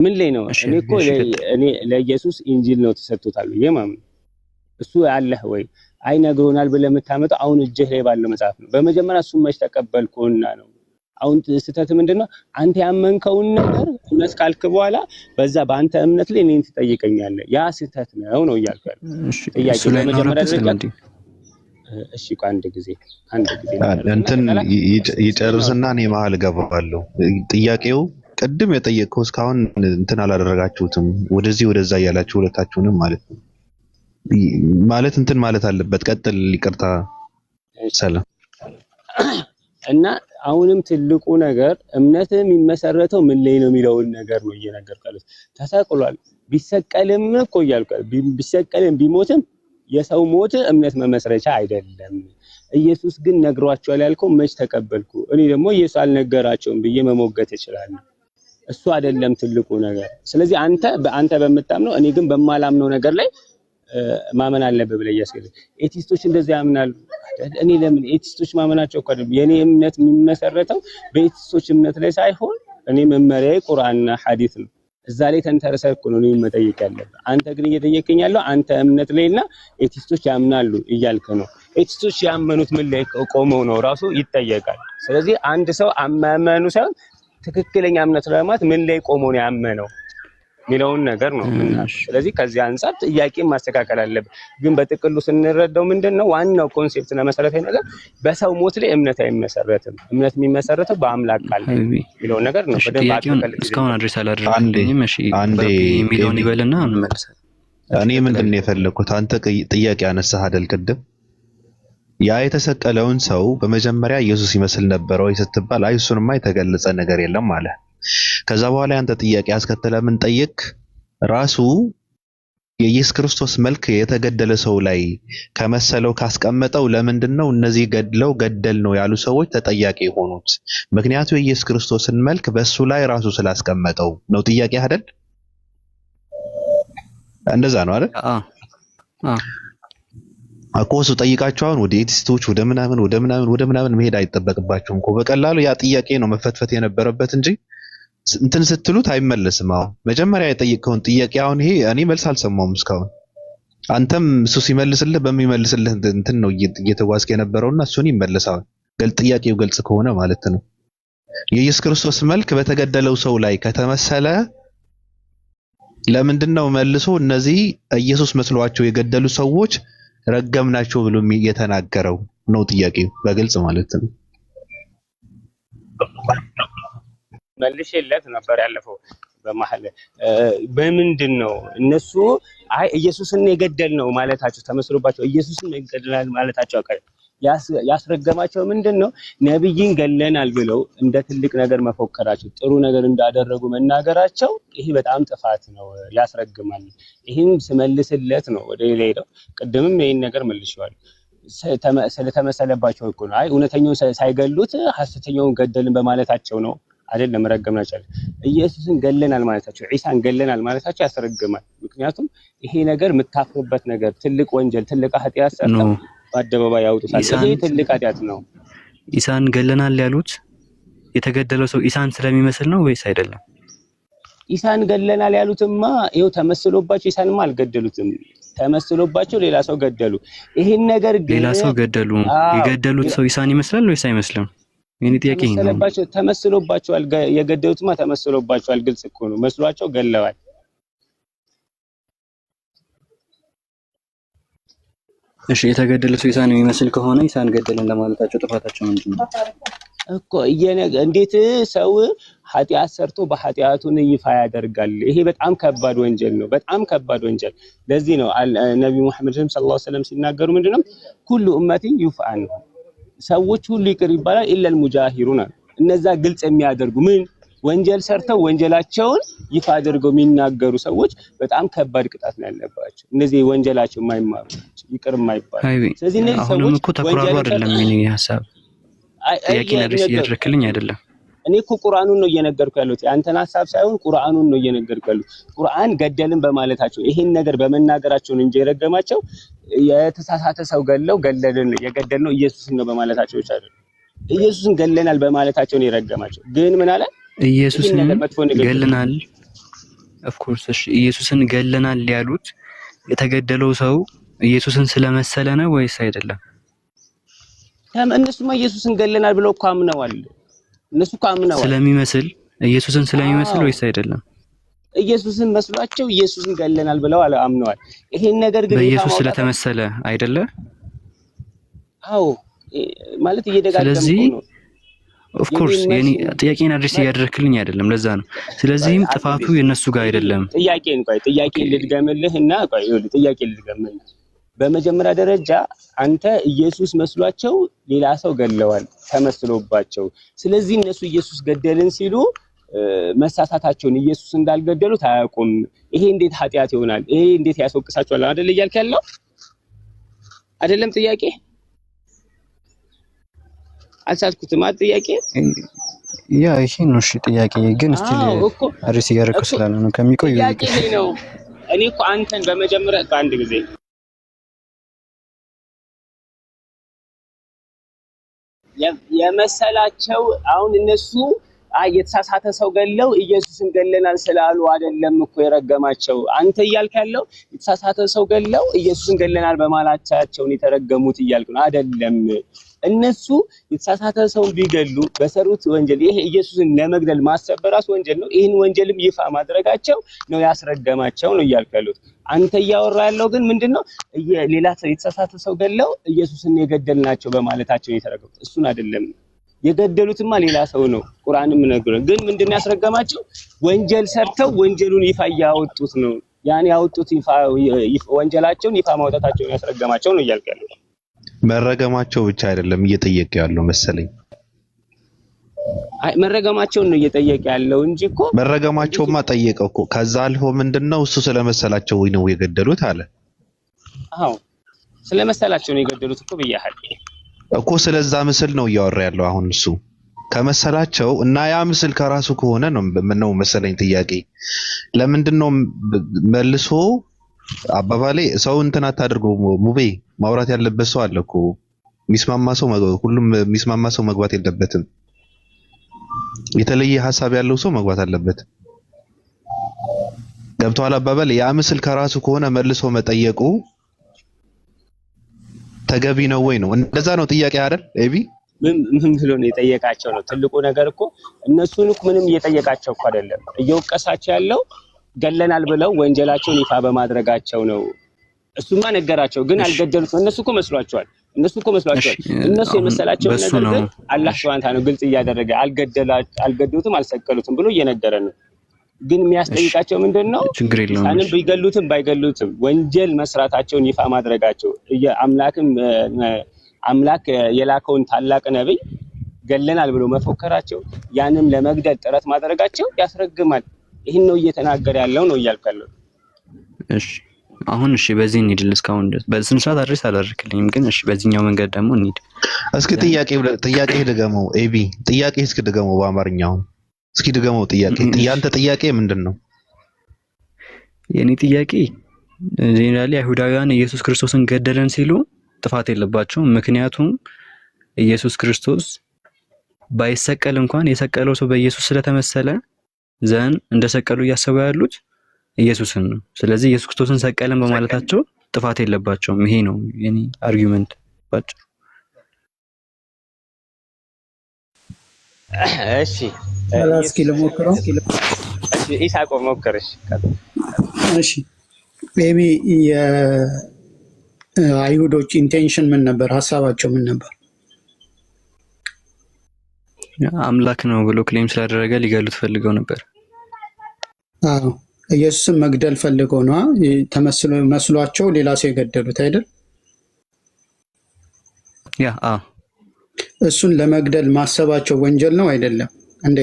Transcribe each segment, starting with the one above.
ምን ላይ ነው እኔ እኮ እኔ ለኢየሱስ ኢንጂል ነው ተሰጥቶታል የማም እሱ ያለህ ወይ አይ ነግሮናል ብለህ የምታመጣው አሁን እጅህ ላይ ባለው መጽሐፍ ነው በመጀመሪያ እሱ መች ተቀበልኩና ነው አሁን ስህተት ምንድነው አንተ ያመንከውን ነገር እውነት ካልክ በኋላ በዛ በአንተ እምነት ላይ እኔን ትጠይቀኛለህ ያ ስህተት ነው እያልኩ ጥያቄ በመጀመሪያ ደረጃ እሺ አንድ ጊዜ እንትን ይጨርስና እኔ መሀል ገባለሁ ጥያቄው ቅድም የጠየቀው እስካሁን እንትን አላደረጋችሁትም ወደዚህ ወደዛ ያላችሁ ሁለታችሁንም ማለት እንትን ማለት አለበት ቀጥል ይቅርታ ሰላም እና አሁንም ትልቁ ነገር እምነት የሚመሰረተው ምን ላይ ነው የሚለውን ነገር ነው እየነገርኩት ተሰቅሏል ቢሰቀልም እኮ እያልኩ ቢሰቀልም ቢሞትም የሰው ሞት እምነት መመስረቻ አይደለም ኢየሱስ ግን ነግሯቸዋል ያልከው መች ተቀበልኩ እኔ ደግሞ ኢየሱስ አልነገራቸውም ብዬ መሞገት ይችላል እሱ አይደለም ትልቁ ነገር ስለዚህ አንተ በመጣምነው እኔ ግን በማላምነው ነገር ላይ ማመን አለበት ብለ ያስገለ ኤቲስቶች እንደዚህ ያምናሉ እኔ ለምን ኤቲስቶች ማመናቸው እኮ አይደለም የኔ እምነት የሚመሰረተው በኤቲስቶች እምነት ላይ ሳይሆን እኔ መመሪያዬ ቁርአንና ሐዲስ ነው እዛ ላይ ተንተርሰህ እኮ ነው መጠየቅ ያለበት አንተ ግን እየጠየቀኝ ያለው አንተ እምነት ላይና ኤቲስቶች ያምናሉ እያልከ ነው ኤቲስቶች ያመኑት ምን ላይ ቆመው ነው ራሱ ይጠየቃል ስለዚህ አንድ ሰው አማመኑ ሳይሆን ትክክለኛ እምነት ለማለት ምን ላይ ቆሞ ነው ያመነው ሚለውን ነገር ነው ስለዚህ ከዚህ አንፃር ጥያቄን ማስተካከል አለበት ግን በጥቅሉ ስንረዳው ምንድነው ዋናው ኮንሴፕት እና መሰረታዊ ነገር በሰው ሞት ላይ እምነት አይመሰረትም እምነት የሚመሰረተው በአምላክ ቃል ሚለው ነገር ነው በደንብ አጥቃለሁ እስካሁን አድሬስ አላደረገልኝም እሺ አንዴ ሚሊዮን ይበልና እንመለሳለን እኔ ምንድነው የፈለኩት አንተ ጥያቄ አነሳህ አይደል ቅድም ያ የተሰቀለውን ሰው በመጀመሪያ ኢየሱስ ይመስል ነበር ወይ ስትባል አይ እሱንማ የተገለጸ ነገር የለም ማለት ከዛ በኋላ አንተ ጥያቄ አስከተለ ምን ጠየቅ ራሱ የኢየሱስ ክርስቶስ መልክ የተገደለ ሰው ላይ ከመሰለው ካስቀመጠው ለምንድነው እነዚህ ገደል ነው ያሉ ሰዎች ተጠያቂ ሆኑት ምክንያቱም የኢየሱስ ክርስቶስን መልክ በሱ ላይ ራሱ ስላስቀመጠው ነው ጥያቄ አይደል እንደዛ ነው አይደል አቆሱ ጠይቃቸውን ወደ ኤቲስቶች ወደ ምናምን መሄድ አይተበቅባቸውም እኮ በቀላሉ ያ ጥያቄ ነው መፈትፈት የነበረበት እንጂ እንትን ስትሉት አይመለስም አሁን መጀመሪያ የጠየቀውን ጥያቄ አሁን ይሄ እኔ መልስ አልሰማውም እስካሁን አንተም እሱ ሲመልስልህ በሚመልስልህ እንትን ነው እየተጓዝከ የነበረውና እሱን ይመለሳል ጥያቄው ግልጽ ከሆነ ማለት ነው የኢየሱስ ክርስቶስ መልክ በተገደለው ሰው ላይ ከተመሰለ ለምንድነው መልሶ እነዚህ ኢየሱስ መስሏቸው የገደሉ ሰዎች ረገምናቸው ብሎ የተናገረው ነው ጥያቄው በግልጽ ማለት ነው መልሽለት ነበር ያለፈው በመሐል በምንድነው እነሱ አይ ኢየሱስን የገደል ነው ማለታቸው ተመስሎባቸው ኢየሱስን የገደላል ማለታቸው አቀር ያስረገማቸው ምንድነው ነብይን ገለናል ብለው እንደ ትልቅ ነገር መፎከራቸው ጥሩ ነገር እንዳደረጉ መናገራቸው ይሄ በጣም ጥፋት ነው ያስረግማል ይሄን ስመልስለት ነው ወደ ሌላው ቅድምም ይሄን ነገር መልሽዋል ስለተመሰለባቸው እኮ ነው አይ እውነተኛው ሳይገሉት ሐሰተኛውን ገደልን በማለታቸው ነው አይደለም ረገምናቸው ኢየሱስን ገለናል ማለታቸው ኢሳን ገለናል ማለታቸው ያስረግማል ምክንያቱም ይሄ ነገር መታፈርበት ነገር ትልቅ ወንጀል ትልቅ ኃጢያት ሰርተው በአደባባይ ያውጡታል ይሄ ትልቅ ኃጢያት ነው ኢሳን ገለናል ያሉት የተገደለው ሰው ኢሳን ስለሚመስል ነው ወይስ አይደለም ኢሳን ገለናል ያሉትማ ይሄው ተመስሎባቸው ኢሳንማ አልገደሉትም ተመስሎባቸው ሌላ ሰው ገደሉ ይሄን ነገር ግን ሌላ ሰው ገደሉ የገደሉት ሰው ኢሳን ይመስላል ወይስ አይመስልም የኔ ጥያቄ ነው ተመስሎባቸዋል የገደሉትማ ተመስሎባቸዋል ግልጽ እኮ ነው መስሏቸው ገለዋል እሺ የተገደለ ሰው ኢሳን የሚመስል ከሆነ ኢሳን ገደለን ለማለታቸው ጥፋታቸው ምንድነው እኮ እንዴት ሰው ኃጢያት ሰርቶ በኃጢያቱን ይፋ ያደርጋል ይሄ በጣም ከባድ ወንጀል ነው በጣም ከባድ ወንጀል ለዚህ ነው ነብዩ መሐመድ ሰለላሁ ዐለይሂ ወሰለም ሲናገሩ ምንድነው ኩሉ ኡመቲ ይፋን ሰዎች ሁሉ ይቅር ይባላል ኢላል ሙጃሂሩና እነዛ ግልጽ የሚያደርጉ ምን ወንጀል ሰርተው ወንጀላቸውን ይፋ አድርገው የሚናገሩ ሰዎች በጣም ከባድ ቅጣት ነው ያለባቸው እነዚህ ወንጀላቸው የማይማሩ ይቅር የማይባል ስለዚህ እነዚህ ሰዎች እኮ ተቆራሩ አይደለም ምን ሐሳብ ጥያቄ ነርስ እያደረክልኝ አይደለም እኔ እኮ ቁርአኑን ነው እየነገርኩ ያለሁት ያንተን ሐሳብ ሳይሆን ቁርአኑን ነው እየነገርኩ ያለሁት ቁርአን ገደልን በማለታቸው ይሄን ነገር በመናገራቸው እንጂ የረገማቸው የተሳሳተ ሰው ገለልን የገደልነው ኢየሱስን ነው በማለታቸው ብቻ አይደለም ኢየሱስን ገለናል በማለታቸው ነው የረገማቸው ግን ምን አለ ኢየሱስን ገለናል ኦፍ ኮርስ እሺ፣ ኢየሱስን ገለናል ያሉት የተገደለው ሰው ኢየሱስን ስለመሰለ ነው ወይስ አይደለም? እነሱማ ኢየሱስን ገለናል ብለው እኮ አምነዋል። እነሱ እኮ አምነዋል። ስለሚመስል ኢየሱስን ስለሚመስል ወይስ አይደለም? ኢየሱስን መስሏቸው ኢየሱስን ገለናል ብለው አምነዋል። ይሄን ነገር ግን በኢየሱስ ስለተመሰለ አይደለ? አዎ ማለት እየደጋገምኩ ነው። ኦፍ ኮርስ የኔ ጥያቄን አድሬስ እያደረክልኝ አይደለም፣ ለዛ ነው። ስለዚህም ጥፋቱ የነሱ ጋር አይደለም። ጥያቄን ልድገምልህና ጥያቄን ልድገምልህ። በመጀመሪያ ደረጃ አንተ ኢየሱስ መስሏቸው ሌላ ሰው ገለዋል ተመስሎባቸው። ስለዚህ እነሱ ኢየሱስ ገደልን ሲሉ መሳሳታቸውን ኢየሱስ እንዳልገደሉት አያውቁም። ይሄ እንዴት ኃጢአት ይሆናል? ይሄ እንዴት ያስወቅሳቸዋል? አይደል እያልክ ያለው አይደለም? ጥያቄ አልሳትኩትም። ጥያቄ ያ ይሄ ነው። እሺ ጥያቄ ግን እስቲ አድሬስ እያደረኩ ስላለ ነው ከሚቆይ ጥያቄ ይሄ ነው። እኔ እኮ አንተን በመጀመሪያ በአንድ ጊዜ የመሰላቸው አሁን እነሱ የተሳሳተ ሰው ገለው ኢየሱስን ገለናል ስላሉ አይደለም እኮ የረገማቸው። አንተ እያልክ ያለው የተሳሳተ ሰው ገለው ኢየሱስን ገለናል በማላቻቸው ነው የተረገሙት እያልክ ነው አይደለም። እነሱ የተሳሳተ ሰው ቢገሉ በሰሩት ወንጀል ይሄ ኢየሱስን ለመግደል ማሰብ በራሱ ወንጀል ነው። ይህን ወንጀልም ይፋ ማድረጋቸው ነው ያስረገማቸው ነው እያልክ ያሉት። አንተ እያወራ ያለው ግን ምንድነው? ሌላ ሰው የተሳሳተ ሰው ገለው ኢየሱስን የገደልናቸው በማለታቸው የተረገሙት እሱን አይደለም። የገደሉትማ ሌላ ሰው ነው። ቁርአንም ነግሮን ግን ምንድነው ያስረገማቸው? ወንጀል ሰርተው ወንጀሉን ይፋ ያወጡት ነው። ያን ያወጡት ይፋ ወንጀላቸውን ይፋ ማውጣታቸውን ያስረገማቸው ነው እያልክ ያለው። መረገማቸው ብቻ አይደለም እየጠየቀ ያለው መሰለኝ። አይ መረገማቸውን ነው እየጠየቀ ያለው እንጂ እኮ መረገማቸውማ ጠየቀው እኮ። ከዛ አልፎ ምንድነው እሱ ስለመሰላቸው ወይ ነው የገደሉት አለ። አዎ ስለመሰላቸው ነው የገደሉት እኮ ብያለሁ እኮ። ስለዛ ምስል ነው እያወራ ያለው አሁን እሱ ከመሰላቸው እና ያ ምስል ከራሱ ከሆነ ነው መሰለኝ ጥያቄ። ለምንድነው መልሶ አባባሌ ሰው እንትን አታድርገው ሙቤ። ማውራት ያለበት ሰው አለ እኮ የሚስማማ ሰው፣ ሁሉም የሚስማማ ሰው መግባት የለበትም። የተለየ ሐሳብ ያለው ሰው መግባት አለበት። ገብቷል አባባል። ያ ምስል ከራሱ ከሆነ መልሶ መጠየቁ ተገቢ ነው ወይ ነው? እንደዛ ነው ጥያቄ አይደል? ኤቢ ምን ብሎ ነው የጠየቃቸው ነው ትልቁ ነገር እኮ። እነሱን እኮ ምንም እየጠየቃቸው እኮ አይደለም። እየወቀሳቸው ያለው ገለናል ብለው ወንጀላቸውን ይፋ በማድረጋቸው ነው። እሱማ ነገራቸው ግን አልገደሉት። እነሱ እኮ መስሏቸዋል። እነሱ የመሰላቸው ነገር ግን አላህ ሱብሃነሁ ነው ግልጽ እያደረገ አልገደሉትም አልሰቀሉትም ብሎ እየነገረ ነው። ግን የሚያስጠይቃቸው ምንድነው? ሳንም ቢገሉትም ባይገሉትም ወንጀል መስራታቸውን ይፋ ማድረጋቸው አምላክ የላከውን ታላቅ ነብይ ገለናል ብሎ መፎከራቸው ያንም ለመግደል ጥረት ማድረጋቸው ያስረግማል። ይሄን ነው እየተናገረ ያለው ነው እያልከለው። እሺ አሁን እሺ በዚህ እንሂድ። እስካሁን በስነ ስርዓት አድሬስ አላደረክልኝም፣ ግን እሺ በዚህኛው መንገድ ደግሞ እንሂድ። እስኪ ጥያቄ ድገመው ኤቢ። ጥያቄ እስኪ ድገመው በአማርኛው እስኪ ድገመው። ያንተ ጥያቄ ምንድነው? የኔ ጥያቄ ጄኔራሊ አይሁዳውያን ኢየሱስ ክርስቶስን ገደለን ሲሉ ጥፋት የለባቸውም። ምክንያቱም ኢየሱስ ክርስቶስ ባይሰቀል እንኳን የሰቀለው ሰው በኢየሱስ ስለተመሰለ ዘን እንደሰቀሉ እያሰቡ ያሉት ኢየሱስን ነው። ስለዚህ ኢየሱስ ክርስቶስን ሰቀለን በማለታቸው ጥፋት የለባቸውም። ይሄ ነው የኔ አርጊውመንት ባጭሩ። እሺ እስኪ ልሞክረው። እሺ ኢሳቆ ሞክርሽ። እሺ ቤቢ የአይሁዶች ኢንቴንሽን ምን ነበር? ሀሳባቸው ምን ነበር? አምላክ ነው ብሎ ክሌም ስላደረገ ሊገሉት ፈልገው ነበር። አዎ ኢየሱስን መግደል ፈልገው ነው መስሏቸው ሌላ ሰው የገደሉት አይደል? ያ እሱን ለመግደል ማሰባቸው ወንጀል ነው አይደለም? እንደ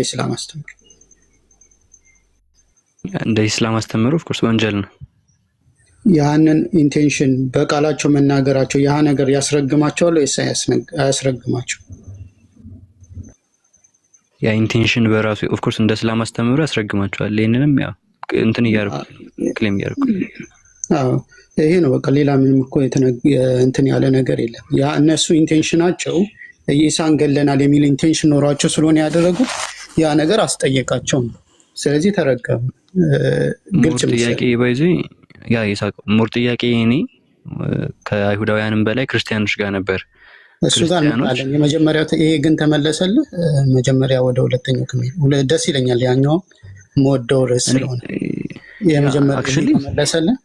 ኢስላም አስተምሮ ኦፍ ኮርስ ወንጀል ነው። ያንን ኢንቴንሽን በቃላቸው መናገራቸው ያ ነገር ያስረግማቸዋል ወይስ አያስረግማቸው? ያ ኢንቴንሽን በራሱ ኦፍ ኮርስ እንደ እስላም አስተምሮ ያስረግማቸዋል። ይሄንንም ያው እንትን እያደረኩ ክሌም እያደረኩ ይሄ ነው በቃ። ሌላ ምንም እኮ እንትን ያለ ነገር የለም። ያ እነሱ ኢንቴንሽናቸው ኢሳን ገለናል የሚል ኢንቴንሽን ኖሯቸው ስለሆነ ያደረጉት ያ ነገር አስጠየቃቸው ነው። ስለዚህ ተረገሙ። ግልጽ ሙር ጥያቄ ባይዚ ያ ይሳቅ ሙር ጥያቄ እኔ ከአይሁዳውያንም በላይ ክርስቲያኖች ጋር ነበር። እሱ ጋር እንመጣለን። የመጀመሪያው ይሄ ግን ተመለሰልህ። መጀመሪያ ወደ ሁለተኛው ከመሄድ ደስ ይለኛል። ያኛው የምወደው ርዕስ ስለሆነ የመጀመሪያው ተመለሰልህ።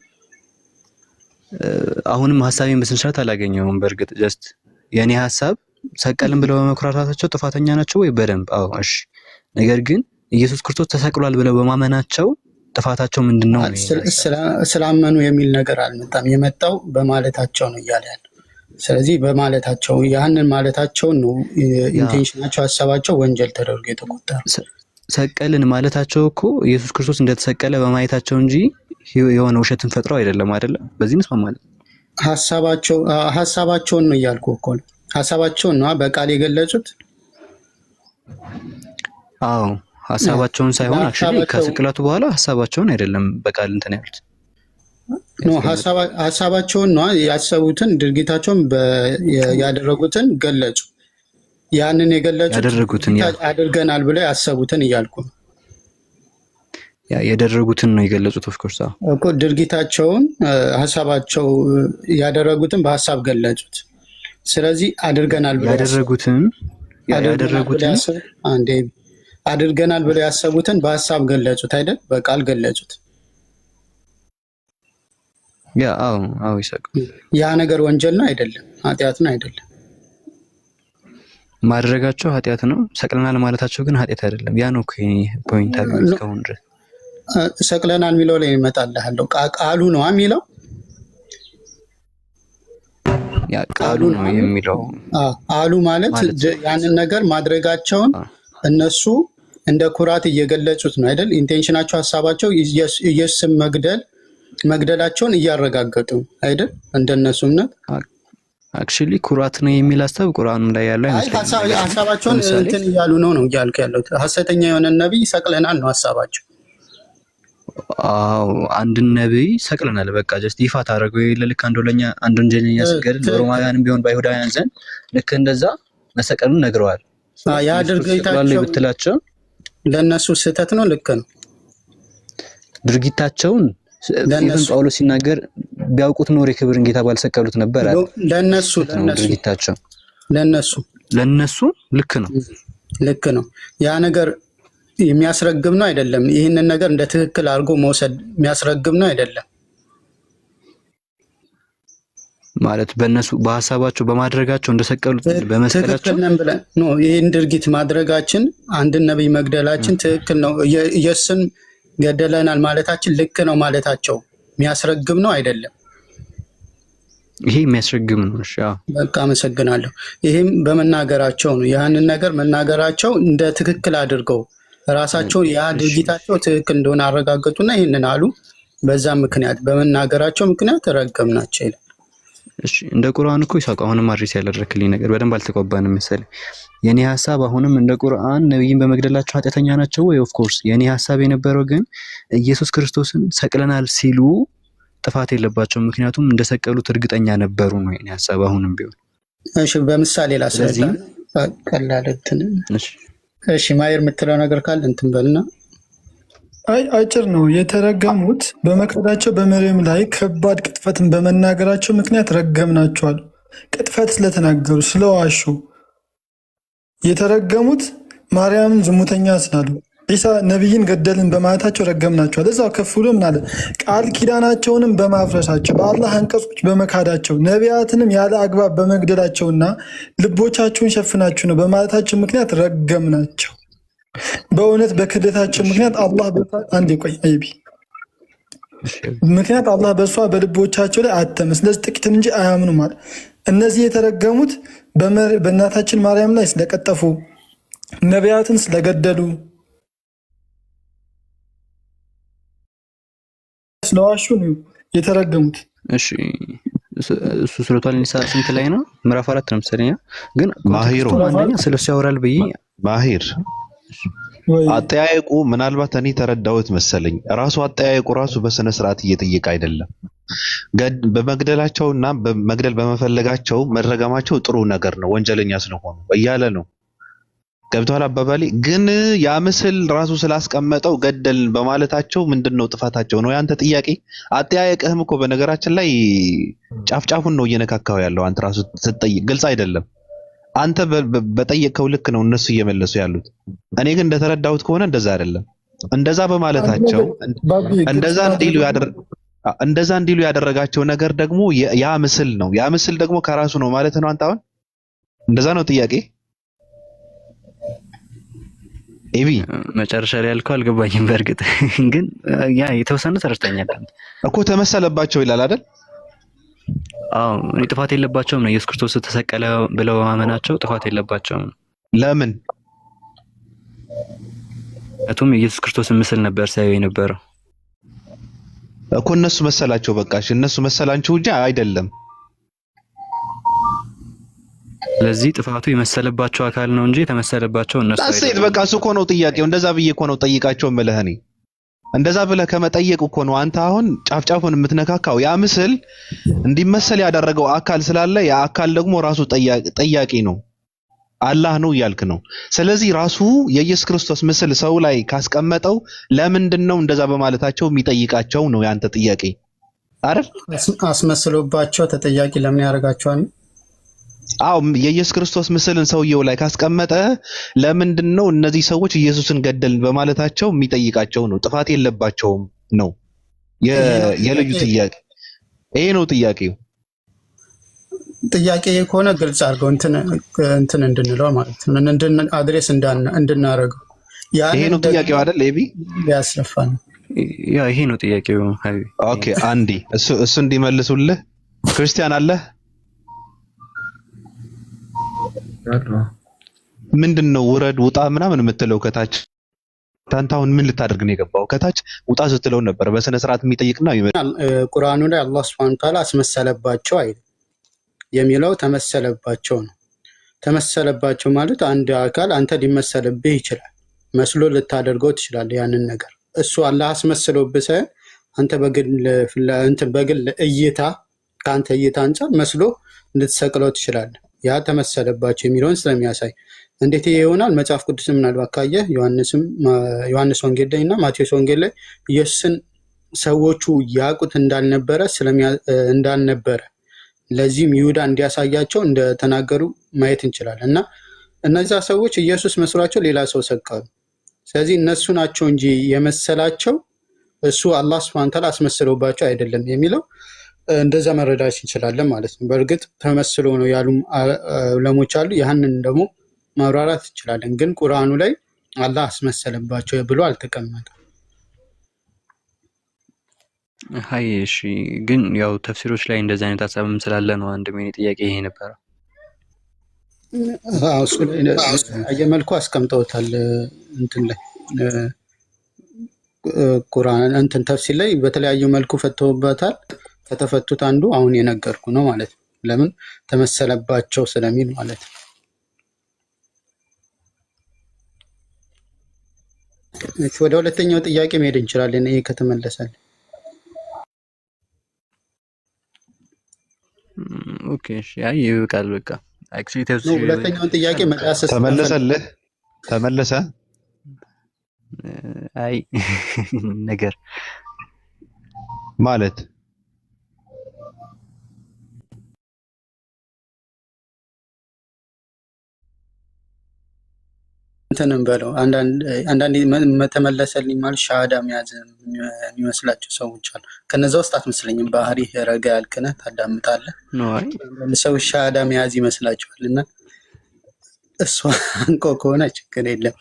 አሁንም ሐሳቤን በስነ ስርዓት አላገኘውም። በእርግጥ ጀስት የኔ ሐሳብ ሰቀልን ብለው በመኩራታቸው ጥፋተኛ ናቸው ወይ? በደንብ አዎ፣ እሺ። ነገር ግን ኢየሱስ ክርስቶስ ተሰቅሏል ብለው በማመናቸው ጥፋታቸው ምንድነው? ስላመኑ የሚል ነገር አልመጣም። የመጣው በማለታቸው ነው እያለ ያለው። ስለዚህ በማለታቸው ያንን ማለታቸው ነው ኢንቴንሽናቸው፣ ሐሳባቸው ወንጀል ተደርጎ የተቆጠረው። ሰቀልን ማለታቸው እኮ ኢየሱስ ክርስቶስ እንደተሰቀለ በማየታቸው እንጂ የሆነ ውሸትን ፈጥረው አይደለም አይደለ? በዚህ እንስማማለን። ሐሳባቸውን ነው እያልኩ እኮ ነው። ሐሳባቸውን ነው በቃል የገለጹት። አዎ ሐሳባቸውን ሳይሆን አክቹሊ ከስቅላቱ በኋላ ሐሳባቸውን አይደለም በቃል እንትን ያሉት ነው። ሐሳባቸውን ነው ያሰቡትን፣ ድርጊታቸውን ያደረጉትን ገለጹ። ያንን የገለጹት ያደረጉትን አድርገናል ብለው ያሰቡትን እያልኩ ነው። ያደረጉትን ነው የገለጹት። ኦፍ ኮርስ እኮ ድርጊታቸውን ሐሳባቸው ያደረጉትን በሐሳብ ገለጹት። ስለዚህ አድርገናል ብለው ያደረጉትን አድርገናል ብለው ያሰቡትን በሐሳብ ገለጹት አይደል? በቃል ገለጹት። አዎ ይሰቅ ያ ነገር ወንጀል ነው አይደለም? ኃጢአት ነው አይደለም? ማድረጋቸው ኃጢአት ነው። ሰቅለናል ማለታቸው ግን ኃጢአት አይደለም። ያ ነው ፖይንት አለ። እስካሁን ድረስ ሰቅለናል የሚለው ላይ እመጣልሃለሁ። ቃሉ ነው የሚለው ያ ቃሉ ነው የሚለው አሉ ማለት ያንን ነገር ማድረጋቸውን እነሱ እንደ ኩራት እየገለጹት ነው አይደል? ኢንቴንሽናቸው፣ ሐሳባቸው ኢየሱስን መግደላቸውን እያረጋገጡ አይደል? እንደነሱ እምነት አክቹሊ ኩራት ነው የሚል ሐሳብ ቁርአኑ ላይ ያለው አይመስልም። ሐሳባቸውን እንትን እያሉ ነው እያልኩ ያለሁት። ሐሰተኛ የሆነ ነብይ ሰቅለናል ነው ሐሳባቸው። አዎ አንድን ነብይ ሰቅለናል በቃ ጀስት ይፋ ታደርገው ልክ አንዶለኛ አንድ ወንጀለኛ ሲገድል በሮማውያንም ቢሆን በአይሁዳውያን ዘንድ ልክ እንደዛ መሰቀሉን ነግረዋል። ያ ድርጊታቸው ብትላቸው ለነሱ ስህተት ነው፣ ልክ ነው። ድርጊታቸውን ለነሱ ጳውሎስ ሲናገር ቢያውቁት ኖር የክብርን ጌታ ባልሰቀሉት ነበር አለ። ለነሱ ድርጊታቸው ለነሱ ልክ ነው። ያ ነገር የሚያስረግም ነው አይደለም? ይህንን ነገር እንደ ትክክል አድርጎ መውሰድ የሚያስረግም ነው አይደለም? ማለት በእነሱ በሐሳባቸው በማድረጋቸው እንደሰቀሉት በመስቀላቸው ነው። ይህን ድርጊት ማድረጋችን አንድን ነብይ መግደላችን ትክክል ነው፣ ኢየሱስን ገደለናል ማለታችን ልክ ነው ማለታቸው የሚያስረግም ነው አይደለም? ይሄ የሚያስረግም ነው። እሺ በቃ አመሰግናለሁ። ይሄም በመናገራቸው ነው። ያንን ነገር መናገራቸው እንደ ትክክል አድርገው ራሳቸው ያ ድርጊታቸው ትክክል እንደሆነ አረጋገጡና ይህንን አሉ። በዛ ምክንያት በመናገራቸው ምክንያት ረገምናቸው ይላል። እሺ እንደ ቁርአን እኮ ይሳቅ አሁንም አድሬስ ያላደረክልኝ ነገር በደንብ አልተቆባንም መሰለኝ። የኔ ሐሳብ አሁንም እንደ ቁርአን ነብይን በመግደላቸው ኃጢአተኛ ናቸው ወይ? ኦፍ ኮርስ የኔ ሐሳብ የነበረው ግን ኢየሱስ ክርስቶስን ሰቅለናል ሲሉ ጥፋት የለባቸውም፣ ምክንያቱም እንደሰቀሉት እርግጠኛ ነበሩ ነው የኔ ሐሳብ አሁንም ቢሆን። እሺ በምሳሌ ላስረዳ ቀላል እንትን። እሺ ማየር የምትለው ነገር ካለ እንትን በልና። አጭር ነው። የተረገሙት በመክፈዳቸው በመርየም ላይ ከባድ ቅጥፈትን በመናገራቸው ምክንያት ረገምናቸዋል። ቅጥፈት ስለተናገሩ ስለዋሹ። የተረገሙት ማርያምን ዝሙተኛ ስላሉ፣ ዒሳ ነቢይን ገደልን በማለታቸው ረገምናቸዋል። እዛው ከፍ ብሎ ምን አለ? ቃል ኪዳናቸውንም በማፍረሳቸው በአላህ አንቀጾች በመካዳቸው ነቢያትንም ያለ አግባብ በመግደላቸውና ልቦቻቸውን ሸፍናችሁ ነው በማለታቸው ምክንያት ረገምናቸው። በእውነት በክህደታቸው ምክንያት አላህ ምክንያት አላህ በእሷ በልቦቻቸው ላይ አተመ። ስለዚህ ጥቂትን እንጂ አያምኑም አለ። እነዚህ የተረገሙት በእናታችን ማርያም ላይ ስለቀጠፉ፣ ነቢያትን ስለገደሉ፣ ስለዋሹ ነው የተረገሙት። እሺ እሱ ሱረቱል ኒሳ ስንት ላይ ነው? ምዕራፍ 4 ነው መሰለኝ። ግን ማሂሩ አንደኛ ስለሱ ያወራል ብዬ ማሂር አጠያየቁ ምናልባት እኔ ተረዳሁት መሰለኝ። ራሱ አጠያየቁ ራሱ በስነ ስርዓት እየጠየቀ አይደለም። በመግደላቸውና በመግደል በመፈለጋቸው መረገማቸው ጥሩ ነገር ነው፣ ወንጀለኛ ስለሆኑ እያለ ነው። ገብቶሃል አባባሌ? ግን ያ ምስል ራሱ ስላስቀመጠው ገደልን በማለታቸው ምንድነው ጥፋታቸው ነው ያንተ ጥያቄ? አጠያየቅህም እኮ በነገራችን ላይ ጫፍጫፉን ነው እየነካካው ያለው። አንተ ራሱ ስትጠይቅ ግልጽ አይደለም። አንተ በጠየቅከው ልክ ነው እነሱ እየመለሱ ያሉት። እኔ ግን እንደተረዳሁት ከሆነ እንደዛ አይደለም። እንደዛ በማለታቸው እንደዛ እንዲሉ ያደረጋቸው ነገር ደግሞ ያ ምስል ነው። ያ ምስል ደግሞ ከራሱ ነው ማለት ነው። አንተ አሁን እንደዛ ነው ጥያቄ? ኤቢ መጨረሻ ላይ ያልከው አልገባኝም። በእርግጥ ግን ያ የተወሰነ ተረድተኛል እኮ። ተመሰለባቸው ይላል አይደል? አዎ እኔ ጥፋት የለባቸውም ነው ኢየሱስ ክርስቶስ ተሰቀለ ብለው ማመናቸው ጥፋት የለባቸውም። ለምን? የኢየሱስ ክርስቶስ ምስል ነበር ሳይው የነበረው እኮ። እነሱ መሰላቸው። በቃሽ፣ እነሱ መሰላቸው እንጂ አይደለም። ስለዚህ ጥፋቱ የመሰለባቸው አካል ነው እንጂ የተመሰለባቸው እነሱ አይደለም። በቃ እሱ እኮ ነው ጥያቄው። እንደዛ ብዬ እኮ ነው ጠይቃቸው የምልህ እኔ። እንደዛ ብለህ ከመጠየቅ እኮ ነው አንተ አሁን ጫፍጫፉን የምትነካካው። ያ ምስል እንዲመሰል ያደረገው አካል ስላለ ያ አካል ደግሞ ራሱ ጠያቂ ነው፣ አላህ ነው እያልክ ነው። ስለዚህ ራሱ የኢየሱስ ክርስቶስ ምስል ሰው ላይ ካስቀመጠው ለምንድን ነው እንደዛ በማለታቸው የሚጠይቃቸው ነው ያንተ ጥያቄ አይደል? አስመስሎባቸው ተጠያቂ ለምን ያደርጋቸዋል? አው የኢየሱስ ክርስቶስ ምስልን ሰውየው ላይ ካስቀመጠ ለምንድን ነው እነዚህ ሰዎች ኢየሱስን ገደልን በማለታቸው የሚጠይቃቸው ነው? ጥፋት የለባቸውም ነው የልዩ ጥያቄ። ይሄ ነው ጥያቄው። ጥያቄ ከሆነ ግልጽ አድርገው እንትን እንድንለው ማለት ነው፣ አድሬስ እንድናደርገው። ይሄ ነው ጥያቄው አይደል? ኤቢ ያስለፋል። ያ ይሄ ነው ጥያቄው። ኦኬ አንዲ እሱ እንዲመልሱልህ ክርስቲያን አለ ምንድነው ውረድ ውጣ ምናምን የምትለው ከታች? ታንተ አሁን ምን ልታደርግ ነው የገባው? ከታች ውጣ ስትለው ነበር በስነ ስርዓት የሚጠይቅና ቁርአኑ ላይ አላህ Subhanahu Ta'ala አስመሰለባቸው አይደል የሚለው ተመሰለባቸው ነው። ተመሰለባቸው ማለት አንድ አካል አንተ ሊመሰልብህ ይችላል፣ መስሎ ልታደርገው ትችላለህ ያንን ነገር። እሱ አላህ አስመስሎብህ ሳይሆን አንተ በግል እይታ ከአንተ እይታ አንፃር መስሎ እንድትሰቅለው ትችላለህ። ያ ተመሰለባቸው የሚለውን ስለሚያሳይ እንዴት ይሆናል? መጽሐፍ ቅዱስ ምናልባት ካየህ ዮሐንስ ወንጌል ላይ እና ማቴዎስ ወንጌል ላይ ኢየሱስን ሰዎቹ ያውቁት እንዳልነበረ ለዚህም ይሁዳ እንዲያሳያቸው እንደተናገሩ ማየት እንችላለን። እና እነዚያ ሰዎች ኢየሱስ መስሏቸው ሌላ ሰው ሰቀሉ። ስለዚህ እነሱ ናቸው እንጂ የመሰላቸው እሱ አላህ Subhanahu Ta'ala አስመስሎባቸው አይደለም የሚለው እንደዛ መረዳት እንችላለን ማለት ነው። በእርግጥ ተመስሎ ነው ያሉ ዑለሞች አሉ። ያንን ደግሞ ማብራራት እንችላለን። ግን ቁርአኑ ላይ አላህ አስመሰለባቸው ብሎ አልተቀመጠም። አይ እሺ፣ ግን ያው ተፍሲሮች ላይ እንደዛ አይነት ሐሳብም ስላለ ነው አንድ ምን ጥያቄ ይሄ ነበር። እሱ ላይ መልኩ አስቀምጠውታል እንትን ላይ ቁርአን እንትን ተፍሲር ላይ በተለያዩ መልኩ ፈተውበታል። ከተፈቱት አንዱ አሁን የነገርኩ ነው ማለት ነው። ለምን ተመሰለባቸው ስለሚል ማለት ነው። እሺ ወደ ሁለተኛው ጥያቄ መሄድ እንችላለን። ይሄ ከተመለሰልን ኦኬ። እሺ አይ ይበቃል። በቃ አክቹሊ ሁለተኛውን ጥያቄ መዳሰስ ተመለሰ። አይ ነገር ማለት እንትንም በለው አንዳንዴ ተመለሰልኝ ማለት ሻሃዳ መያዝ የሚመስላቸው ሰዎች አሉ። ከነዛ ውስጥ አትመስለኝም። ባህሪ ረጋ ያልክነህ ታዳምጣለህ። ሰው ሻሃዳ መያዝ ይመስላቸዋል። እና እሷ አንቆ ከሆነ ችግር የለም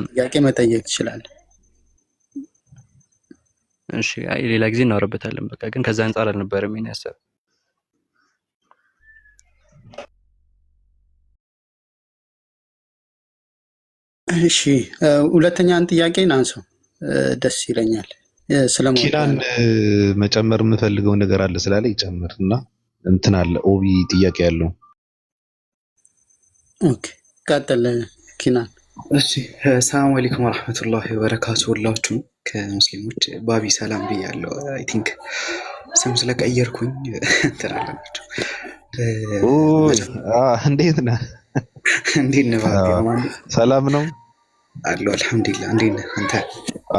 ጥያቄ መጠየቅ ትችላለህ። እሺ አይ ሌላ ጊዜ እናወራበታለን። በቃ ግን ከዛ አንፃር አልነበረም የኔ ሀሳብ። እሺ ሁለተኛን ጥያቄን አንሳው፣ ደስ ይለኛል። ኪራን መጨመር የምፈልገው ነገር አለ ስላለ ይጨምር እና እንትን አለ ኦቢ ጥያቄ ያለው። ኦኬ ቀጥል ኪናን። እሺ ሰላም አለይኩም ወራህመቱላሂ ወበረካቱ። ሁላችሁም ከሙስሊሞች ባቢ ሰላም ብያለሁ። አይ ቲንክ ስም ስለቀየርኩኝ እንትን አላችሁ። እንዴት ነህ? እንዴት ነህ ባቢ? አማን ሰላም ነው አለሁ አልሐምዱሊላህ። እንዴት ነህ አንተ?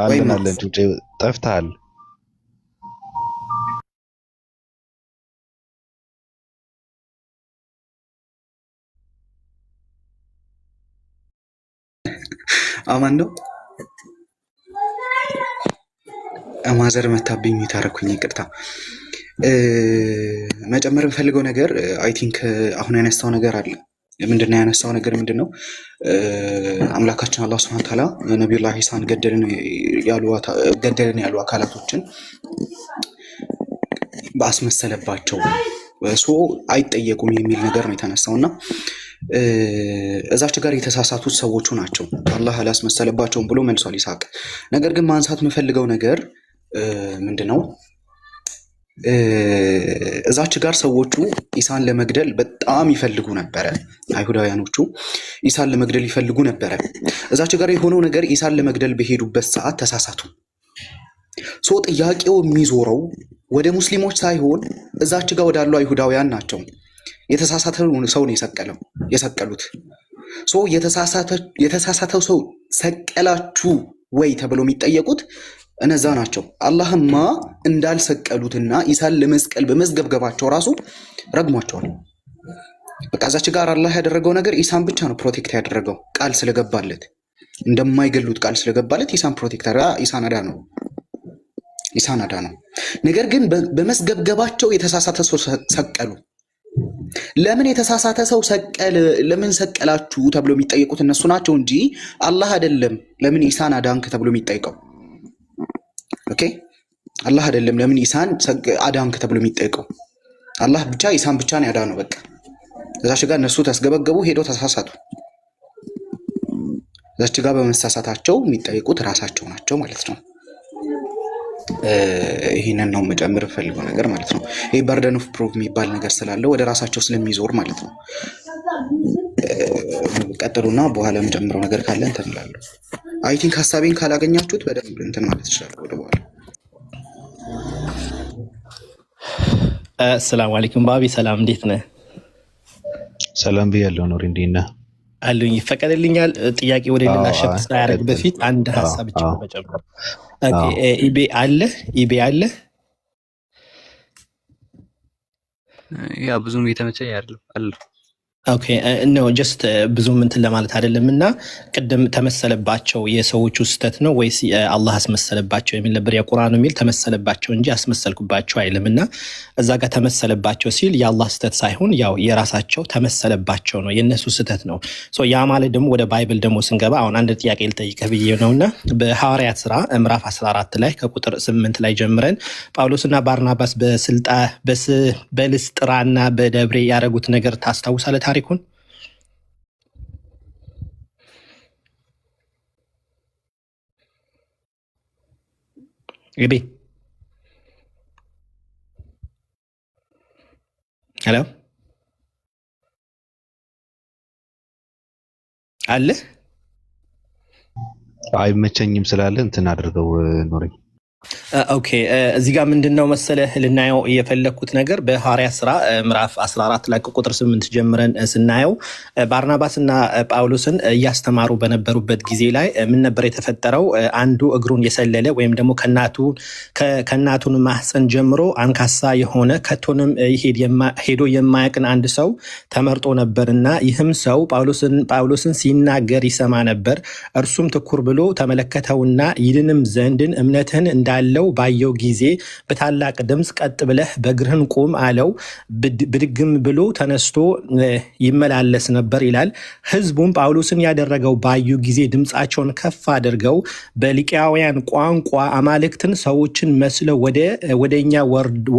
አለን ጩጬ ጠፍተሃል። አማን ነው ማዘር መታብኝ ታረኩኝ፣ ይቅርታ። መጨመር የምፈልገው ነገር አይ ቲንክ አሁን ያነሳው ነገር አለ። ምንድነው ያነሳው ነገር ምንድነው? አምላካችን አላህ ሱብሓነሁ ወተዓላ ነብዩላህ ኢሳን ገደልን ያሉ አካላቶችን ባስመሰለባቸው አይጠየቁም የሚል ነገር ነው የተነሳውና እዛች ጋር የተሳሳቱት ሰዎቹ ናቸው። አላህ አላስመሰለባቸውም ብሎ መልሷል ይስሐቅ። ነገር ግን ማንሳት የምፈልገው ነገር ምንድነው? እዛች ጋር ሰዎቹ ኢሳን ለመግደል በጣም ይፈልጉ ነበረ። አይሁዳውያኖቹ ኢሳን ለመግደል ይፈልጉ ነበረ። እዛች ጋር የሆነው ነገር ኢሳን ለመግደል በሄዱበት ሰዓት ተሳሳቱ። ጥያቄው የሚዞረው ወደ ሙስሊሞች ሳይሆን እዛች ጋር ወዳሉ አይሁዳውያን ናቸው። የተሳሳተው ሰው ነው የሰቀሉት። የተሳሳተው ሰው ሰቀላችሁ ወይ ተብሎ የሚጠየቁት እነዛ ናቸው። አላህማ እንዳልሰቀሉትና ኢሳን ለመስቀል በመዝገብገባቸው ራሱ ረግሟቸዋል። በቃ እዛች ጋር አላህ ያደረገው ነገር ኢሳን ብቻ ነው ፕሮቴክት ያደረገው። ቃል ስለገባለት እንደማይገሉት ቃል ስለገባለት ኢሳን ፕሮቴክት ኢሳን አዳ ነው። ነገር ግን በመስገብገባቸው የተሳሳተ ሰው ሰቀሉ። ለምን የተሳሳተ ሰው ለምን ሰቀላችሁ ተብሎ የሚጠየቁት እነሱ ናቸው እንጂ አላህ አይደለም። ለምን ኢሳን አዳንክ ተብሎ የሚጠይቀው ኦኬ፣ አላህ አይደለም። ለምን ኢሳን አዳንክ ተብሎ የሚጠይቀው አላህ ብቻ ኢሳን ብቻ ነው ያዳነው። በቃ እዛች ጋር እነሱ ተስገበገቡ፣ ሄደው ተሳሳቱ። እዛች ጋር በመሳሳታቸው የሚጠይቁት ራሳቸው ናቸው ማለት ነው። ይሄንን ነው መጨመር ፈልገው ነገር ማለት ነው። ይሄ በርደን ኦፍ ፕሩፍ የሚባል ነገር ስላለው ወደ ራሳቸው ስለሚዞር ማለት ነው። ቀጥሉና በኋላ የምጨምረው ነገር ካለ እንትን እላለሁ። አይ ቲንክ ሐሳቤን ካላገኛችሁት በደንብ እንትን ማለት ይችላል ወደ በኋላ። ሰላም አለይኩም ባቢ፣ ሰላም እንዴት ነህ? ሰላም ብያለሁ። ኖሪ እንዴት ነህ? አሉኝ። ይፈቀድልኛል ጥያቄ ወደ ሌላ ሸፍት ሳያደርግ በፊት አንድ ሐሳብ ብቻ መጨመር። ኦኬ፣ ኢቤ አለ ያ ብዙም እየተመቸኝ አይደለም አለ። ኦኬ ነው ጀስት ብዙም እንትን ለማለት አይደለም። እና ቅድም ተመሰለባቸው የሰዎቹ ስህተት ነው ወይስ አላህ አስመሰለባቸው የሚል ነበር። የቁርአኑ የሚል ተመሰለባቸው እንጂ አስመሰልኩባቸው አይልም። እና እዛ ጋር ተመሰለባቸው ሲል የአላህ ስህተት ሳይሆን ያው የራሳቸው ተመሰለባቸው ነው፣ የነሱ ስህተት ነው። ያ ማለት ደግሞ ወደ ባይብል ደግሞ ስንገባ አሁን አንድ ጥያቄ ልጠይቅህ ብዬ ነውና በሐዋርያት ሥራ ምዕራፍ 14 ላይ ከቁጥር 8 ላይ ጀምረን ጳውሎስና ባርናባስ በልስጥራና በደብሬ ያደረጉት ነገር ታስታውሳለህ? ታሪኩን ግቢ ሄሎ አለ አይመቸኝም ስላለ እንትን አድርገው ኖሪ። ኦኬ እዚህ ጋር ምንድነው መሰለህ ልናየው የፈለኩት ነገር በሐዋርያት ሥራ ምዕራፍ 14 ላይ ቁጥር 8 ጀምረን ስናየው ባርናባስና ጳውሎስን እያስተማሩ በነበሩበት ጊዜ ላይ ምን ነበር የተፈጠረው? አንዱ እግሩን የሰለለ ወይም ደግሞ ከእናቱን ማህፀን ጀምሮ አንካሳ የሆነ ከቶንም ሄዶ የማያውቅን አንድ ሰው ተመርጦ ነበርና ይህም ሰው ጳውሎስን ሲናገር ይሰማ ነበር። እርሱም ትኩር ብሎ ተመለከተውና ይድንም ዘንድን እምነትህን እንዳለው ባየው ጊዜ በታላቅ ድምፅ ቀጥ ብለህ በእግርህን ቁም አለው። ብድግም ብሎ ተነስቶ ይመላለስ ነበር ይላል። ሕዝቡም ጳውሎስን ያደረገው ባዩ ጊዜ ድምፃቸውን ከፍ አድርገው በሊቃውያን ቋንቋ አማልክትን ሰዎችን መስለው ወደ እኛ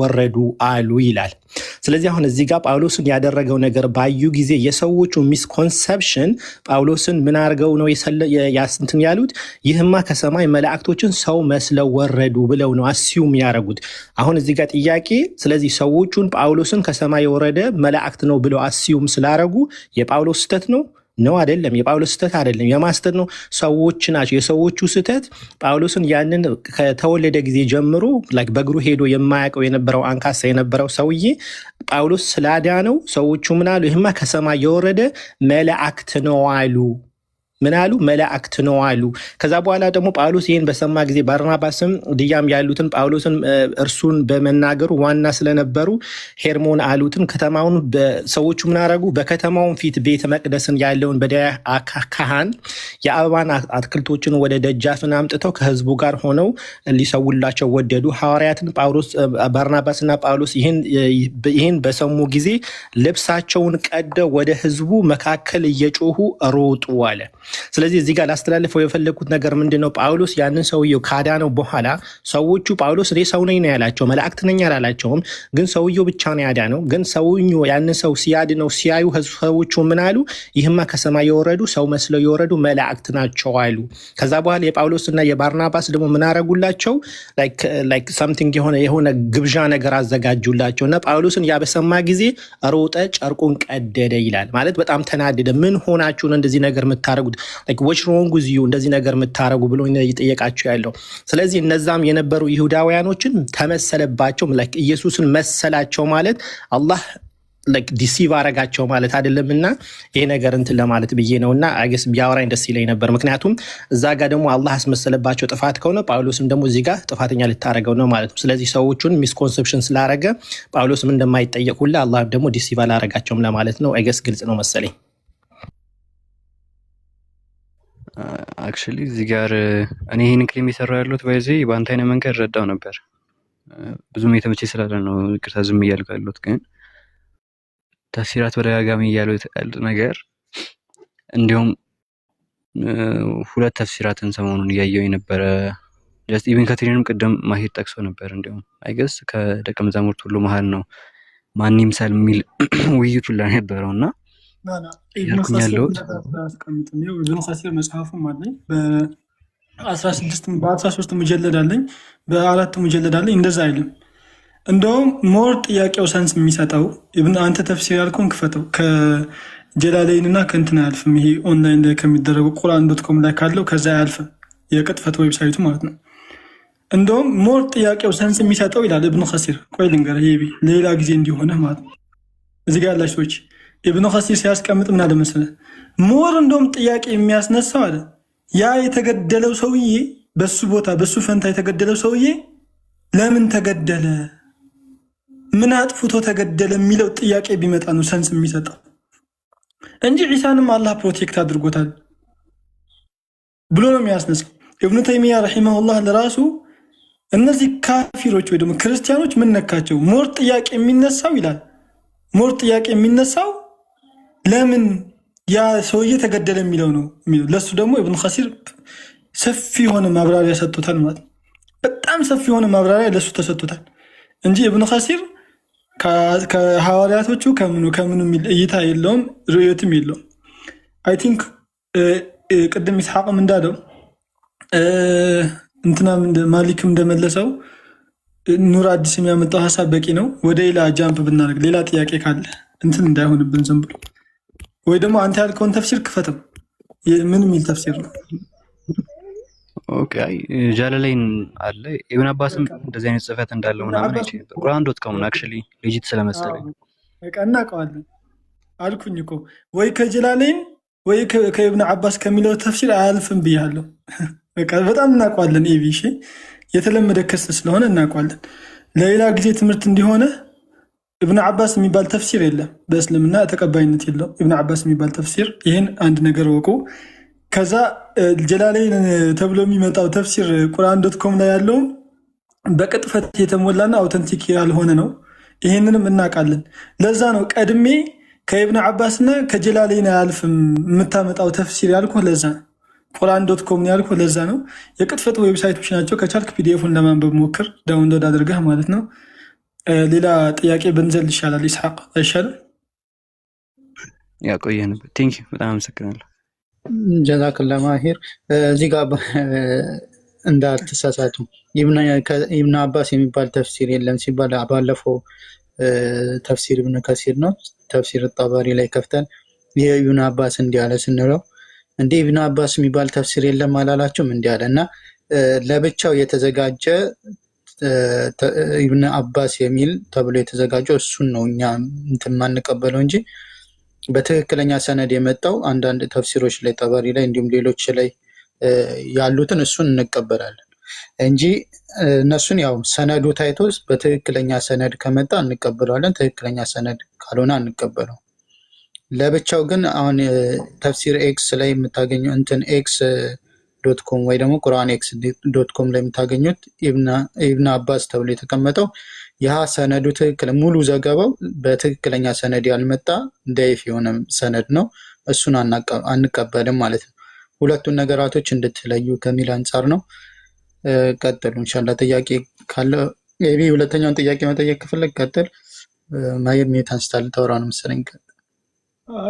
ወረዱ አሉ ይላል። ስለዚህ አሁን እዚህ ጋር ጳውሎስን ያደረገው ነገር ባዩ ጊዜ የሰዎቹ ሚስኮንሰፕሽን ጳውሎስን ምን አድርገው ነው እንትን ያሉት? ይህማ ከሰማይ መላእክቶችን ሰው መስለው ወረዱ ብለው ነው አስዩም ያደረጉት። አሁን እዚህ ጋር ጥያቄ፣ ስለዚህ ሰዎቹን ጳውሎስን ከሰማይ የወረደ መላእክት ነው ብለው አስዩም ስላደረጉ የጳውሎስ ስህተት ነው ነው አይደለም። የጳውሎስ ስህተት አይደለም። የማስተር ነው ሰዎች ናቸው። የሰዎቹ ስህተት ጳውሎስን ያንን ከተወለደ ጊዜ ጀምሮ በእግሩ ሄዶ የማያውቀው የነበረው አንካሳ የነበረው ሰውዬ ጳውሎስ ስላዳነው ሰዎቹ ምን አሉ? ይህማ ከሰማይ የወረደ መላእክት ነው አሉ። ምን አሉ? መላእክት ነው አሉ። ከዛ በኋላ ደግሞ ጳውሎስ ይህን በሰማ ጊዜ ባርናባስም ድያም ያሉትን ጳውሎስን እርሱን በመናገሩ ዋና ስለነበሩ ሄርሞን አሉትን ከተማውን ሰዎቹ ምን አደረጉ? በከተማውን ፊት ቤተ መቅደስን ያለውን በዳያ ካህን የአበባን አትክልቶችን ወደ ደጃፍን አምጥተው ከህዝቡ ጋር ሆነው ሊሰውላቸው ወደዱ። ሐዋርያትን ባርናባስና ጳውሎስ ይህን በሰሙ ጊዜ ልብሳቸውን ቀደው ወደ ህዝቡ መካከል እየጮሁ ሮጡ አለ። ስለዚህ እዚህ ጋር ላስተላልፈው የፈለግኩት ነገር ምንድን ነው? ጳውሎስ ያንን ሰውየው ካዳነው በኋላ ሰዎቹ ጳውሎስ እኔ ሰው ነኝ ነው ያላቸው፣ መላእክት ነኝ አላላቸውም። ግን ሰውየው ብቻ ነው ያዳነው። ግን ሰውየው ያንን ሰው ሲያድነው ሲያዩ ሰዎቹ ምን አሉ? ይህማ ከሰማይ የወረዱ ሰው መስለው የወረዱ መላእክት ናቸው አሉ። ከዛ በኋላ የጳውሎስና የባርናባስ ደግሞ ምን አረጉላቸው? ላይክ ሳምቲንግ የሆነ ግብዣ ነገር አዘጋጁላቸው እና ጳውሎስን ያበሰማ ጊዜ ሮጠ፣ ጨርቁን ቀደደ ይላል። ማለት በጣም ተናደደ። ምን ሆናችሁ ነው እንደዚህ ነገር የምታረጉት? ዎች ሮንግ ዊዝ ዩ እንደዚህ ነገር የምታረጉ ብሎ እየጠየቃቸው ያለው። ስለዚህ እነዛም የነበሩ ይሁዳውያኖችን ተመሰለባቸው። ኢየሱስን መሰላቸው ማለት አላህ ዲሲቭ አረጋቸው ማለት አይደለም። እና ይሄ ነገር እንትን ለማለት ብዬ ነው። እና አይገስ ቢያወራኝ ደስ ይለኝ ነበር። ምክንያቱም እዛ ጋር ደግሞ አላህ አስመሰለባቸው ጥፋት ከሆነ ጳውሎስም ደግሞ እዚህ ጋር ጥፋተኛ ልታረገው ነው ማለት ነው። ስለዚህ ሰዎቹን ሚስኮንሰፕሽን ስላረገ ጳውሎስም እንደማይጠየቅ ሁላ አላህ ደግሞ ዲሲቭ አላረጋቸውም ለማለት ነው። አይገስ ግልጽ ነው መሰለኝ። አክቹሊ እዚህ ጋር እኔ ይህን ክሌም የሰራው ያለሁት በዚህ በአንተ አይነት መንገድ ረዳው ነበር። ብዙም የተመቼ ስላለ ነው ይቅርታ ዝም እያልኩ ያለሁት። ግን ተፍሲራት በደጋጋሚ እያሉት ያሉት ነገር እንዲሁም ሁለት ተፍሲራትን ሰሞኑን እያየው የነበረ ጀስት ኢቭን ከትሪንም ቅድም ማሄድ ጠቅሶ ነበር። እንዲሁም አይገስ ከደቀ መዛሙርት ሁሉ መሀል ነው ማን ይምሰል የሚል ውይይቱ ላይ ነበረው እና ኢብኑ ከሲር መጽሐፉም አለኝ በ13 ሙጀለድ አለኝ፣ በ4 ሙጀለድ አለኝ። እንደዛ አይልም። እንደውም ሞር ጥያቄው ሰንስ የሚሰጠው አንተ ተፍሲር ያልከውን ክፈተው ከጀላለይን እና ከእንትን አያልፍም። ይሄ ኦንላይን ላይ ከሚደረጉ ቁርአን.ኮም ላይ ካለው ከዛ አያልፍም፣ የቅጥፈት ዌብሳይቱ ማለት ነው። እንደውም ሞር ጥያቄው ሰንስ የሚሰጠው ይላል ኢብኑ ከሲር። ቆይ ልንገርህ፣ ይሄ ሌላ ጊዜ እንዲሆነ ማለት ነው። እዚህ ጋር ያላችሁ ሰዎች ኢብኑ ከሲር ሲያስቀምጥ ምን አለ መሰለህ? ሞር እንደውም ጥያቄ የሚያስነሳው አለ ያ የተገደለው ሰውዬ በሱ ቦታ በሱ ፈንታ የተገደለው ሰውዬ ለምን ተገደለ፣ ምን አጥፍቶ ተገደለ የሚለው ጥያቄ ቢመጣ ነው ሰንስ የሚሰጠው እንጂ ዒሳንም አላህ ፕሮቴክት አድርጎታል ብሎ ነው የሚያስነሳው። ኢብኑ ተይሚያ ረሂመሁላህ ለራሱ እነዚህ ካፊሮች ወይ ደግሞ ክርስቲያኖች ምን ነካቸው? ሞር ጥያቄ የሚነሳው ይላል ሞር ጥያቄ የሚነሳው ለምን ያ ሰውዬ ተገደለ የሚለው ነው የሚለው። ለሱ ደግሞ ኢብኑ ከሲር ሰፊ የሆነ ማብራሪያ ሰጥቶታል ማለት ነው። በጣም ሰፊ የሆነ ማብራሪያ ለሱ ተሰጥቶታል እንጂ ኢብኑ ከሲር ከሐዋርያቶቹ ከምኑ የሚል እይታ የለውም፣ ርዕዮትም የለውም። አይ ቲንክ ቅድም ኢስሐቅም እንዳለው እንትናም ማሊክም እንደመለሰው ኑር አዲስ የሚያመጣው ሀሳብ በቂ ነው። ወደ ሌላ ጃምፕ ብናደርግ ሌላ ጥያቄ ካለ እንትን እንዳይሆንብን ዝም ብሎ ወይ ደግሞ አንተ ያልከውን ተፍሲር ክፈተው። ምን የሚል ተፍሲር ነው? ኦኬ ጃለላይን አለ ኢብኑ አባስም እንደዚህ አይነት ጽፈት እንዳለው ምናምን አይቼ ነበር። ቁርአን.ኮም አክቹሊ ሌጂት ስለመሰለኝ በቃ እናውቀዋለን አልኩኝ እኮ። ወይ ከጀላለይን ወይ ከኢብኑ አባስ ከሚለው ተፍሲር አያልፍም ብያለሁ። በቃ በጣም እናውቀዋለን። ኤቢ እሺ፣ የተለመደ ክስ ስለሆነ እናውቀዋለን። ለሌላ ጊዜ ትምህርት እንዲሆነ ኢብኑ አባስ የሚባል ተፍሲር የለም፣ በእስልምና ተቀባይነት የለው ኢብኑ አባስ የሚባል ተፍሲር። ይህን አንድ ነገር ወቁ። ከዛ ጀላለይን ተብሎ የሚመጣው ተፍሲር ቁርአን.ኮም ላይ ያለውን በቅጥፈት የተሞላና አውተንቲክ ያልሆነ ነው። ይህንንም እናውቃለን። ለዛ ነው ቀድሜ ከኢብኑ አባስና ከጀላለይን አያልፍም የምታመጣው ተፍሲር ያልኩህ። ለዛ ነው ቁርአን.ኮም ያልኩህ። ለዛ ነው የቅጥፈት ዌብሳይቶች ናቸው። ከቻልክ ፒዲኤፉን ለማንበብ ሞክር፣ ዳውንሎድ አድርገህ ማለት ነው። ሌላ ጥያቄ ብንዘል ይሻላል። ይስሐቅ አይሻልም? ያቆየንበት። ቴንክ ዩ በጣም አመሰግናለሁ። ጀዛክላ ማሂር። እዚህ ጋር እንዳትሳሳቱ ኢብኑ አባስ የሚባል ተፍሲር የለም ሲባል ባለፈው ተፍሲር ኢብኑ ከሲር ነው። ተፍሲር ጠበሪ ላይ ከፍተን የኢብኑ አባስ እንዲህ አለ ስንለው እንደ ኢብኑ አባስ የሚባል ተፍሲር የለም አላላችሁም እንዲህ አለ እና ለብቻው የተዘጋጀ ኢብኑ አባስ የሚል ተብሎ የተዘጋጀው እሱን ነው እኛ እንትን ማንቀበለው እንጂ በትክክለኛ ሰነድ የመጣው አንዳንድ ተፍሲሮች ላይ ጠበሪ ላይ እንዲሁም ሌሎች ላይ ያሉትን እሱን እንቀበላለን እንጂ እነሱን ያው ሰነዱ ታይቶ በትክክለኛ ሰነድ ከመጣ እንቀበለዋለን፣ ትክክለኛ ሰነድ ካልሆነ አንቀበለው። ለብቻው ግን አሁን ተፍሲር ኤክስ ላይ የምታገኘው እንትን ኤክስ ዶት ኮም ወይ ደግሞ ቁርአን ኤክስ ዶት ኮም ላይ የምታገኙት ኢብኑ አባስ ተብሎ የተቀመጠው ያ ሰነዱ ትክክል ሙሉ ዘገባው በትክክለኛ ሰነድ ያልመጣ ደይፍ የሆነ ሰነድ ነው። እሱን አንቀበልም ማለት ነው። ሁለቱን ነገራቶች እንድትለዩ ከሚል አንጻር ነው። ቀጥሉ ኢንሻአላህ። ጥያቄ ካለ ኤቢ ሁለተኛውን ጥያቄ መጠየቅ ከፈለግ ቀጥል። ማየት አንስታል ተወራ ነው መሰለኝ።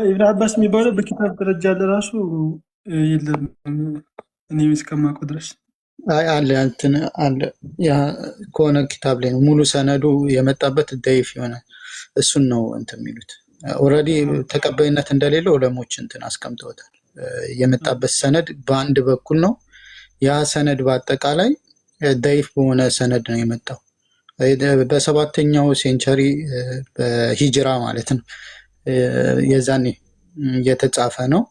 ኢብኑ አባስ የሚባለው በኪታብ ደረጃ ለራሱ የለም እኔ እስከማውቀው ድረስ አለ እንትን አለ ያ ከሆነ ኪታብ ላይ ነው ሙሉ ሰነዱ የመጣበት ደይፍ የሆነ እሱን ነው እንትን የሚሉት። ኦልሬዲ ተቀባይነት እንደሌለው ዑለሞች እንትን አስቀምጠውታል። የመጣበት ሰነድ በአንድ በኩል ነው። ያ ሰነድ በአጠቃላይ ደይፍ በሆነ ሰነድ ነው የመጣው። በሰባተኛው ሴንቸሪ በሂጅራ ማለት ነው የዛኔ የተጻፈ ነው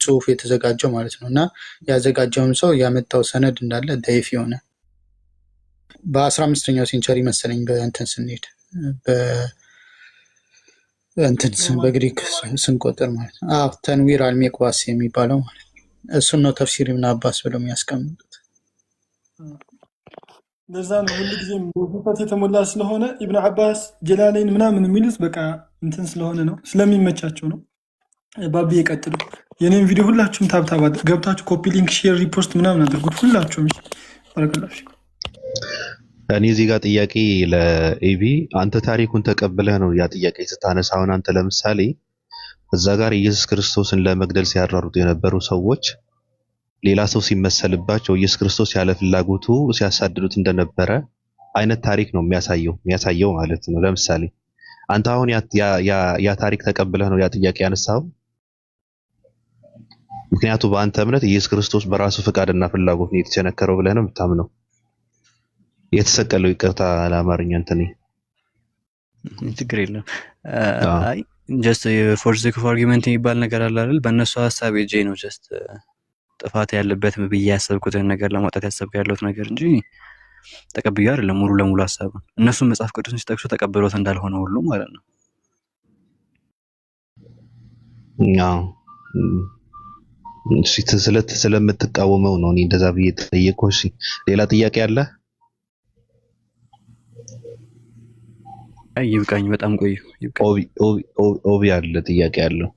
ጽሁፍ የተዘጋጀው ማለት ነው። እና ያዘጋጀውም ሰው ያመጣው ሰነድ እንዳለ ደይፍ የሆነ በ15ኛው ሴንቸሪ መሰለኝ በእንትን ስንሄድ በግሪክ ስንቆጥር ማለት ነው። ተንዊር አልሚቅባስ የሚባለው ማለት ነው። እሱን ነው ተፍሲር ኢብኑ አባስ ብለው የሚያስቀምጡት። ለዛ ነው ሁሉ ጊዜም በውፈት የተሞላ ስለሆነ ኢብኑ አባስ ጀላሌን ምናምን የሚሉት በቃ እንትን ስለሆነ ነው ስለሚመቻቸው ነው። ባቢ ይቀጥሉ። የኔን ቪዲዮ ሁላችሁም ታብታብ ገብታችሁ ኮፒ ሊንክ፣ ሼር፣ ሪፖስት ምናምን አድርጉት ሁላችሁም። ባረከላችሁ። እኔ እዚህ ጋር ጥያቄ ለኤቢ አንተ ታሪኩን ተቀብለህ ነው ያ ጥያቄ ስታነሳ። አሁን አንተ ለምሳሌ እዛ ጋር ኢየሱስ ክርስቶስን ለመግደል ሲያራሩት የነበሩ ሰዎች ሌላ ሰው ሲመሰልባቸው ኢየሱስ ክርስቶስ ያለ ፍላጎቱ ሲያሳድዱት እንደነበረ አይነት ታሪክ ነው የሚያሳየው ማለት ነው። ለምሳሌ አንተ አሁን ያ ታሪክ ተቀብለህ ነው ያ ጥያቄ ያነሳው። ምክንያቱም በአንተ እምነት ኢየሱስ ክርስቶስ በራሱ ፍቃድና ፍላጎት ነው የተቸነከረው ብለህ ነው የምታምነው። የተሰቀለው ይቅርታ ለአማርኛ እንትን ችግር የለም። አይ ጀስት ፎር ዘ ሴክ ኦፍ አርጊመንት የሚባል ነገር አለ አይደል? በእነሱ ሀሳብ የጄ ነው ጀስት ጥፋት ያለበት ብዬ ያሰብኩትን ነገር ለማውጣት ያሰብኩ ያለሁት ነገር እንጂ ተቀብዬ አይደለም ሙሉ ለሙሉ ሀሳቡን። እነሱም መጽሐፍ ቅዱስን ሲጠቅሱ ተቀብሎት እንዳልሆነ ሁሉ ማለት ነው። ያው ስለምትቃወመው ነው እኔ እንደዛ ብዬ ጠየቅኩህ። እሺ ሌላ ጥያቄ አለ? አይ ይብቃኝ፣ በጣም ቆዩ። ኦቢ አለ ጥያቄ አለው።